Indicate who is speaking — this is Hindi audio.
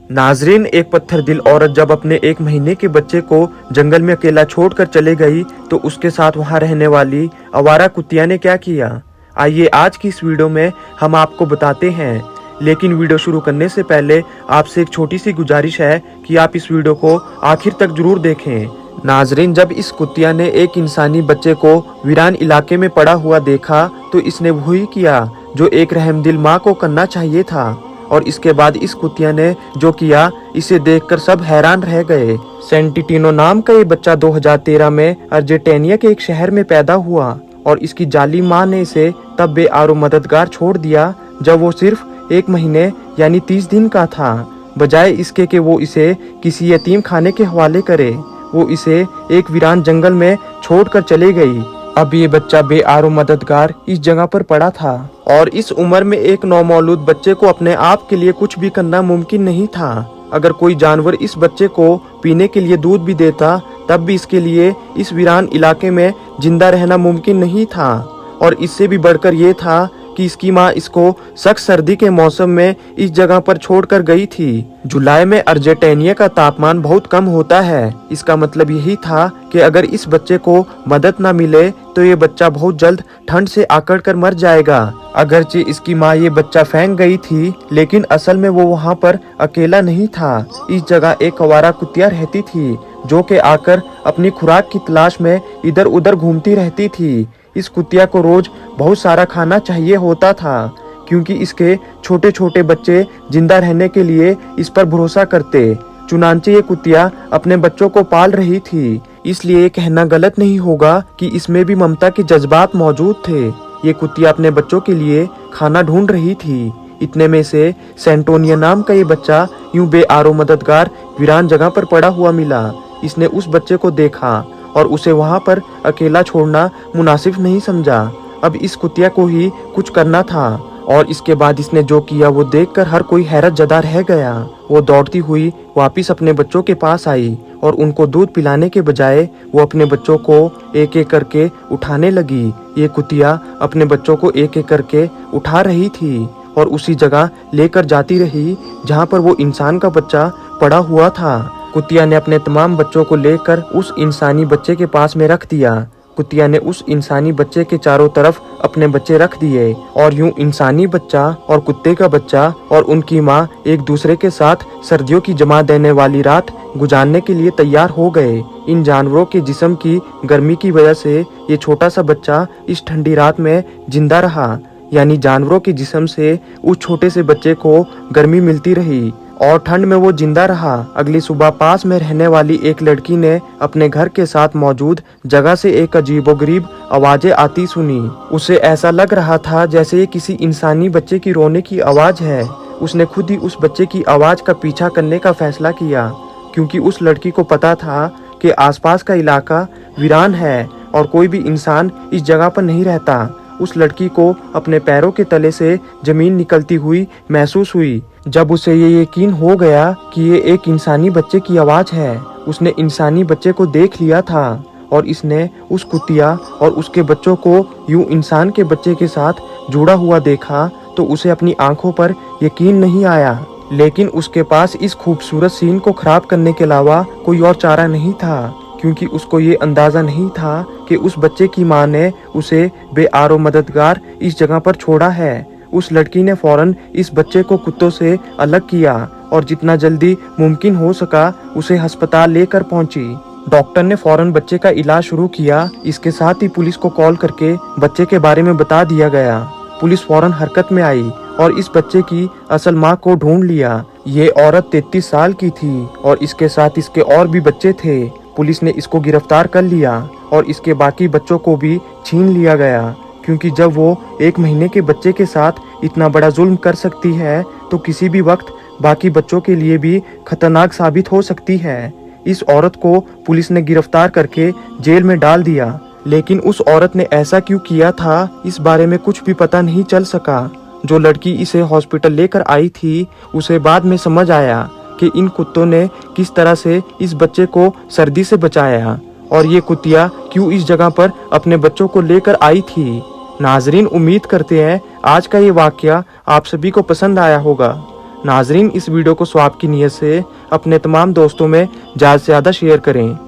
Speaker 1: नाजरीन, एक पत्थर दिल औरत जब अपने 1 महीने के बच्चे को जंगल में अकेला छोड़कर चले गई तो उसके साथ वहां रहने वाली आवारा कुतिया ने क्या किया, आइए आज की इस वीडियो में हम आपको बताते हैं। लेकिन वीडियो शुरू करने से पहले आपसे एक छोटी सी गुजारिश है कि आप इस वीडियो को आखिर तक जरूर देखें। नाजरीन, जब इस कुतिया ने एक इंसानी बच्चे को वीरान इलाके में पड़ा हुआ देखा तो इसने वही किया जो एक रहमदिल माँ को करना चाहिए था। और इसके बाद इस कुतिया ने जो किया इसे देखकर सब हैरान रह गए। सेंटिटिनो नाम का ये बच्चा 2013 में अर्जेंटीना के एक शहर में पैदा हुआ और इसकी जाली माँ ने इसे तब बेआरो मददगार छोड़ दिया जब वो सिर्फ 1 महीने यानी 30 दिन का था। बजाय इसके कि वो इसे किसी यतीम खाने के हवाले करे, वो इसे एक वीरान जंगल में छोड़कर चले गई। अब ये बच्चा बेआरो मददगार इस जगह पर पड़ा था और इस उम्र में एक नौमौलूद बच्चे को अपने आप के लिए कुछ भी करना मुमकिन नहीं था। अगर कोई जानवर इस बच्चे को पीने के लिए दूध भी देता तब भी इसके लिए इस वीरान इलाके में जिंदा रहना मुमकिन नहीं था। और इससे भी बढ़कर ये था कि इसकी माँ इसको सख्त सर्दी के मौसम में इस जगह पर छोड़कर गई थी। जुलाई में अर्जेंटीना का तापमान बहुत कम होता है। इसका मतलब यही था कि अगर इस बच्चे को मदद न मिले तो ये बच्चा बहुत जल्द ठंड से आकड़ कर मर जाएगा। अगरचे इसकी माँ ये बच्चा फेंक गई थी, लेकिन असल में वो वहाँ पर अकेला नहीं था। इस जगह एक आवारा कुतिया रहती थी जो कि आकर अपनी खुराक की तलाश में इधर उधर घूमती रहती थी। इस कुतिया को रोज बहुत सारा खाना चाहिए होता था क्योंकि इसके छोटे छोटे बच्चे जिंदा रहने के लिए इस पर भरोसा करते। चुनांचे ये कुतिया अपने बच्चों को पाल रही थी, इसलिए ये कहना गलत नहीं होगा कि इसमें भी ममता के जज्बात मौजूद थे। ये कुतिया अपने बच्चों के लिए खाना ढूंढ रही थी। इतने में से सेंटोनिया नाम का ये बच्चा यूं बेआरो मददगार वीरान जगह पर पड़ा हुआ मिला। इसने उस बच्चे को देखा और उसे वहां पर अकेला छोड़ना मुनासिब नहीं समझा। अब इस कुतिया को ही कुछ करना था और इसके बाद इसने जो किया वो देखकर हर कोई हैरत जदा रह गया। वो दौड़ती हुई वापस अपने बच्चों के पास आई और उनको दूध पिलाने के बजाय वो अपने बच्चों को एक एक करके उठाने लगी। ये कुतिया अपने बच्चों को एक एक करके उठा रही थी और उसी जगह लेकर जाती रही जहाँ पर वो इंसान का बच्चा पड़ा हुआ था। कुतिया ने अपने तमाम बच्चों को लेकर उस इंसानी बच्चे के पास में रख दिया। कुतिया ने उस इंसानी बच्चे के चारों तरफ अपने बच्चे रख दिए और यूं इंसानी बच्चा और कुत्ते का बच्चा और उनकी माँ एक दूसरे के साथ सर्दियों की जमा देने वाली रात गुजारने के लिए तैयार हो गए। इन जानवरों के जिस्म की गर्मी की वजह से ये छोटा सा बच्चा इस ठंडी रात में जिंदा रहा, यानी जानवरों के जिस्म से उस छोटे से बच्चे को गर्मी मिलती रही और ठंड में वो जिंदा रहा। अगली सुबह पास में रहने वाली एक लड़की ने अपने घर के साथ मौजूद जगह से एक अजीबोगरीब आवाजें आती सुनी। उसे ऐसा लग रहा था जैसे ये किसी इंसानी बच्चे की रोने की आवाज है। उसने खुद ही उस बच्चे की आवाज का पीछा करने का फैसला किया क्योंकि उस लड़की को पता था कि आसपास का इलाका वीरान है और कोई भी इंसान इस जगह पर नहीं रहता। उस लड़की को अपने पैरों के तले से जमीन निकलती हुई महसूस हुई। जब उसे ये यकीन हो गया कि ये एक इंसानी बच्चे की आवाज है, उसने इंसानी बच्चे को देख लिया था और इसने उस कुतिया और उसके बच्चों को यूं इंसान के बच्चे के साथ जुड़ा हुआ देखा तो उसे अपनी आंखों पर यकीन नहीं आया। लेकिन उसके पास इस खूबसूरत सीन को खराब करने के अलावा कोई और चारा नहीं था क्योंकि उसको ये अंदाजा नहीं था कि उस बच्चे की माँ ने उसे बेआरो मददगार इस जगह पर छोड़ा है। उस लड़की ने फौरन इस बच्चे को कुत्तों से अलग किया और जितना जल्दी मुमकिन हो सका उसे अस्पताल लेकर पहुंची। डॉक्टर ने फौरन बच्चे का इलाज शुरू किया। इसके साथ ही पुलिस को कॉल करके बच्चे के बारे में बता दिया गया। पुलिस फौरन हरकत में आई और इस बच्चे की असल माँ को ढूंढ लिया। ये औरत 33 साल की थी और इसके साथ इसके और भी बच्चे थे। पुलिस ने इसको गिरफ्तार कर लिया और इसके बाकी बच्चों को भी छीन लिया गया क्योंकि जब वो 1 महीने के बच्चे के साथ इतना बड़ा जुल्म कर सकती है तो किसी भी वक्त बाकी बच्चों के लिए भी खतरनाक साबित हो सकती है। इस औरत को पुलिस ने गिरफ्तार करके जेल में डाल दिया, लेकिन उस औरत ने ऐसा क्यों किया था इस बारे में कुछ भी पता नहीं चल सका। जो लड़की इसे हॉस्पिटल लेकर आई थी उसे बाद में समझ आया कि इन कुत्तों ने किस तरह से इस बच्चे को सर्दी से बचाया और ये कुतिया क्यों इस जगह पर अपने बच्चों को लेकर आई थी। नाजरीन, उम्मीद करते हैं आज का ये वाकया आप सभी को पसंद आया होगा। नाजरीन, इस वीडियो को स्वाब की नीयत से अपने तमाम दोस्तों में ज़्यादा से ज़्यादा शेयर करें।